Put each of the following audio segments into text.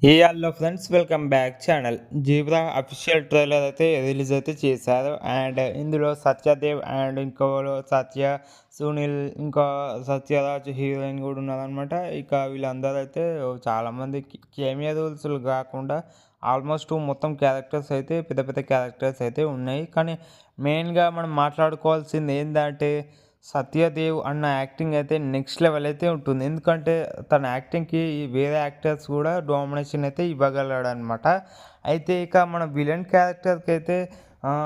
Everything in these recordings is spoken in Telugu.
ఏ hello friends welcome back channel. Zebra official trailer అయితే రిలీజ్ అయితే చేశారు. అండ్ ఇందులో సత్యదేవ్ అండ్ ఇంకోరు సత్య, సునీల్, ఇంకా సత్యరాజ్ హీరోయిన్ కూడా ఉన్నారనమాట. ఇక వీళ్ళందరూ అయితే చాలామంది కేమియో రోల్స్లు కాకుండా ఆల్మోస్ట్ మొత్తం క్యారెక్టర్స్ అయితే పెద్ద పెద్ద క్యారెక్టర్స్ అయితే ఉన్నాయి. కానీ మెయిన్గా మనం మాట్లాడుకోవాల్సింది ఏంటంటే సత్యదేవ్ అన్న యాక్టింగ్ అయితే నెక్స్ట్ లెవెల్ అయితే ఉంటుంది. ఎందుకంటే తన యాక్టింగ్‌కి వేరే యాక్టర్స్ కూడా డామినేషన్ అయితే ఇవ్వగలడనమాట. అయితే ఇక మన విలన్ క్యారెక్టర్‌కైతే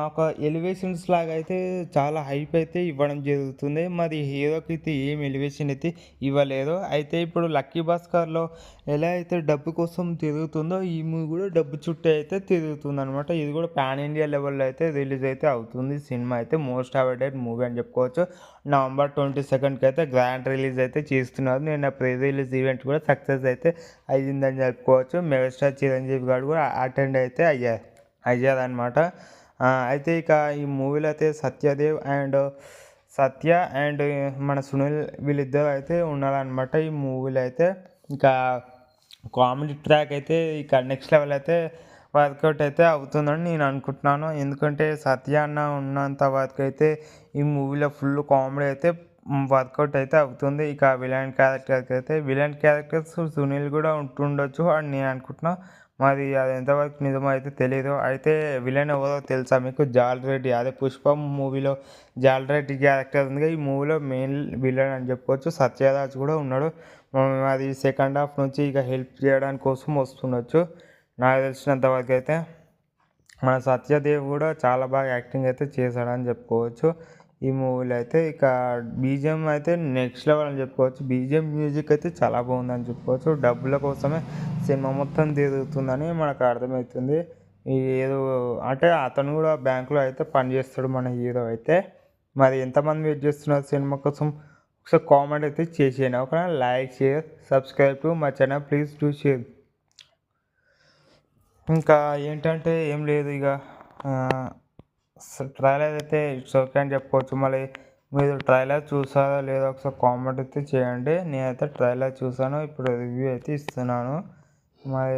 ఒక ఎలివేషన్స్ లాగా అయితే చాలా హైప్ అయితే ఇవ్వడం జరుగుతుంది. మరి హీరోకైతే ఏం ఎలివేషన్ అయితే ఇవ్వలేదు. అయితే ఇప్పుడు 'లక్కీ భాస్కర్‌లో' ఎలా అయితే డబ్బు కోసం తిరుగుతుందో ఈ మూవీ కూడా డబ్బు చుట్టే అయితే తిరుగుతుందనమాట. ఇది కూడా పాన్ ఇండియా లెవెల్‌లో అయితే రిలీజ్ అయితే అవుతుంది. సినిమా అయితే మోస్ట్ అవైటెడ్ మూవీ అని చెప్పుకోవచ్చు. నవంబర్ 22కి అయితే గ్రాండ్ రిలీజ్ అయితే చేస్తున్నారు. నిన్న ప్రీ రిలీజ్ ఈవెంట్ కూడా సక్సెస్ అయితే అయ్యిందని చెప్పుకోవచ్చు. మెగాస్టార్ చిరంజీవి గారు కూడా అటెండ్ అయితే అయ్యారనమాట. అయితే ఇక ఈ మూవీలో అయితే సత్య అండ్ మన సునీల్ వీళ్ళిద్దరు అయితే ఉన్నారనమాట ఈ మూవీలో అయితే. ఇంకా కామెడీ ట్రాక్ అయితే ఇక నెక్స్ట్ లెవెల్ అయితే వర్కౌట్ అయితే అవుతుందని నేను అనుకుంటున్నాను. ఎందుకంటే సత్య అన్న ఉన్నంత వరకు అయితే ఈ మూవీలో ఫుల్ కామెడీ అయితే వర్కౌట్ అయితే అవుతుంది. ఇక విలన్ క్యారెక్టర్స్ సునీల్ కూడా ఉంటుండొచ్చు అని నేను అనుకుంటున్నా. మరి అది ఎంతవరకు నిజమో అయితే తెలీదు. అయితే విలన్ ఎవరో తెలుసా మీకు? జాలరెడ్డి. అదే 'పుష్పం' మూవీలో జాలరెడ్డి క్యారెక్టర్ ఉందిగా, ఈ మూవీలో మెయిన్ విలన్ అని చెప్పుకోవచ్చు. సత్యరాజ్ కూడా ఉన్నాడు. అది సెకండ్ హాఫ్ నుంచి ఇక హెల్ప్ చేయడానికి కోసం వస్తుండొచ్చు నాకు తెలిసినంత వరకు అయితే. మన సత్యదేవ్ కూడా చాలా బాగా యాక్టింగ్ అయితే చేశాడని చెప్పుకోవచ్చు ఈ మూవీలో అయితే. ఇక బీజిఎం అయితే నెక్స్ట్ లెవెల్ అని చెప్పుకోవచ్చు. బీజిఎం మ్యూజిక్ అయితే చాలా బాగుందని చెప్పుకోవచ్చు. డబ్బుల కోసమే సినిమా మొత్తం తిరుగుతుందని మనకు అర్థమవుతుంది. ఏదో అంటే అతను కూడా బ్యాంకులో అయితే పనిచేస్తాడు మన హీరో అయితే. మరి ఎంతమంది వెయిట్ చేస్తున్నారు సినిమా కోసం? ఒకసారి కామెంట్ అయితే చేసేయండి. ఓకేనా? Like, share, subscribe to my channel. Please do share. ఇంకా ఏంటంటే ఏం లేదు ఇక ట్రైలర్ అయితే ఇట్స్ ఓకే అని చెప్పుకోవచ్చు. మళ్ళీ మీరు ట్రైలర్ చూసారో లేదో ఒకసారి కామెంట్ అయితే చేయండి. నేనైతే ట్రైలర్ చూసాను, ఇప్పుడు రివ్యూ అయితే ఇస్తున్నాను. మరి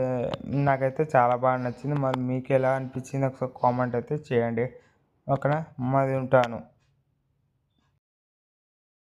నాకైతే చాలా బాగా నచ్చింది. మరి మీకు ఎలా అనిపించింది ఒకసారి కామెంట్ అయితే చేయండి. ఓకేనా? మరి ఉంటాను.